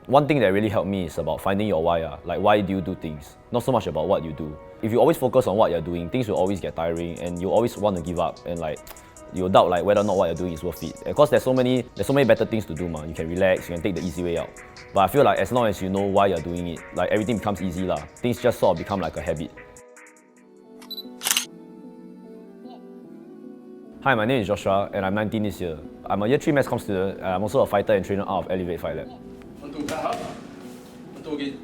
one thing that really helped me is about finding your why. Like, why do you do things? Not so much about what you do. If you always focus on what you're doing, things will always get tiring and you always want to give up and like, you'll doubt like whether or not what you're doing is worth it. Because there's so many better things to do, man. You can relax, you can take the easy way out. But I feel like as long as you know why you're doing it, like everything becomes easy lah. Things just sort of become like a habit. Hi, my name is Joshua and I'm 19 this year. I'm a year 3 mass comm student and I'm also a fighter and trainer out of Elevate Fight Lab.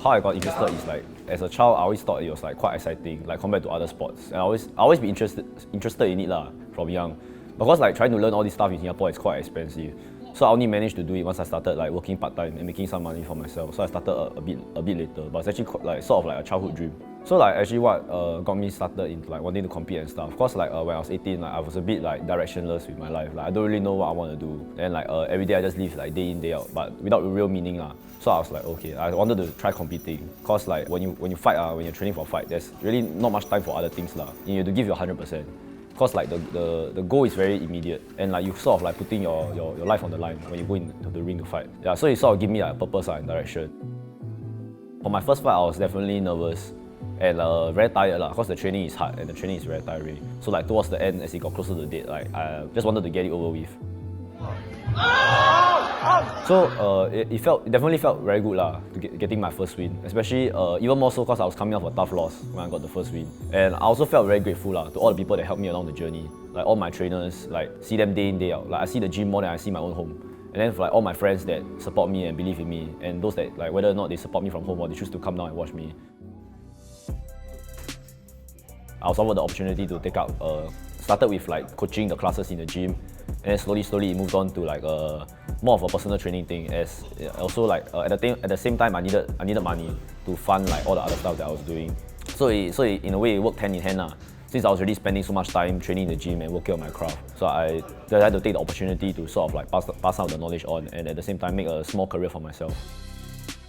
How I got interested is like, as a child I always thought it was like quite exciting, like compared to other sports. And I always be interested in it lah, from young. Because like trying to learn all this stuff in Singapore is quite expensive. So I only managed to do it once I started like working part-time and making some money for myself. So I started a bit later, but it's actually like sort of like a childhood dream. So like actually what got me started into like wanting to compete and stuff. Cause like when I was 18, like I was a bit like directionless with my life. Like I don't really know what I want to do. And like every day I just live like day in day out, but without real meaning lah. So I was like, okay, I wanted to try competing. Cause like when you fight, when you're training for a fight, there's really not much time for other things lah. You have to give your 100%. Because like the goal is very immediate and like you sort of like putting your life on the line when you go into the ring to fight. Yeah, so it sort of give me like a purpose and direction. For my first fight, I was definitely nervous and very tired because the training is hard and the training is very tiring. So like towards the end, as it got closer to the date, like I just wanted to get it over with. So it definitely felt very good lah, to getting my first win, especially even more so because I was coming off a tough loss when I got the first win. And I also felt very grateful lah, to all the people that helped me along the journey, like all my trainers, like see them day in day out. Like I see the gym more than I see my own home. And then for like all my friends that support me and believe in me, and those that like whether or not they support me from home or they choose to come down and watch me. I was offered the opportunity to take up, started with like coaching the classes in the gym, and then slowly it moved on to like more of a personal training thing. As also like at the same time I needed money to fund like all the other stuff that I was doing. So it, in a way it worked hand in hand lah. Since I was already spending so much time training in the gym and working on my craft, so I had to take the opportunity to sort of like pass out the knowledge on and at the same time make a small career for myself.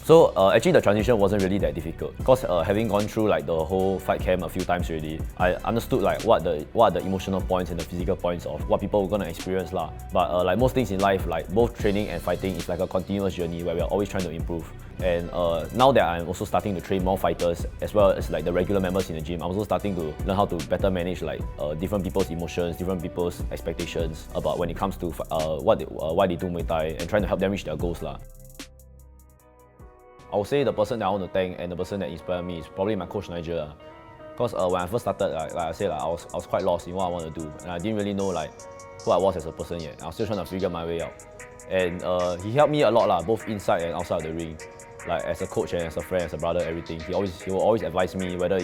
So actually the transition wasn't really that difficult because having gone through like the whole fight camp a few times already, I understood like what are the emotional points and the physical points of what people were gonna experience lah. But like most things in life, like both training and fighting is like a continuous journey where we are always trying to improve. And now that I'm also starting to train more fighters as well as like the regular members in the gym, I'm also starting to learn how to better manage like different people's emotions, different people's expectations about when it comes to why they do Muay Thai and trying to help them reach their goals lah. I would say the person that I want to thank and the person that inspired me is probably my coach Nigel. Because when I first started, like I said, like, I was quite lost in what I want to do, and I didn't really know like who I was as a person yet. I was still trying to figure my way out, and he helped me a lot lah, both inside and outside of the ring. Like as a coach and as a friend, as a brother, everything. He will always advise me whether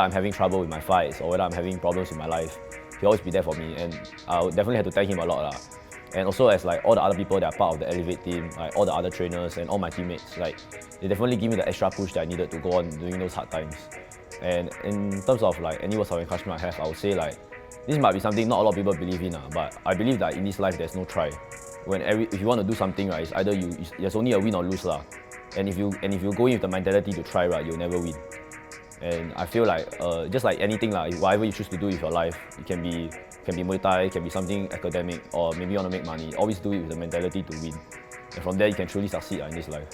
I'm having trouble with my fights or whether I'm having problems with my life. He'll always be there for me, and I would definitely have to thank him a lot lah. And also as like all the other people that are part of the Elevate team, like all the other trainers and all my teammates, like they definitely give me the extra push that I needed to go on during those hard times. And in terms of like any words of encouragement I have, I would say like this might be something not a lot of people believe in, but I believe that in this life there's no try. If you want to do something, right, it's either there's only a win or lose lah. And if you go in with the mentality to try, right, you'll never win. And I feel like just like anything lah, whatever you choose to do with your life, it can be Muay Thai, it can be something academic, or maybe you want to make money. Always do it with the mentality to win. And from there you can truly succeed in this life.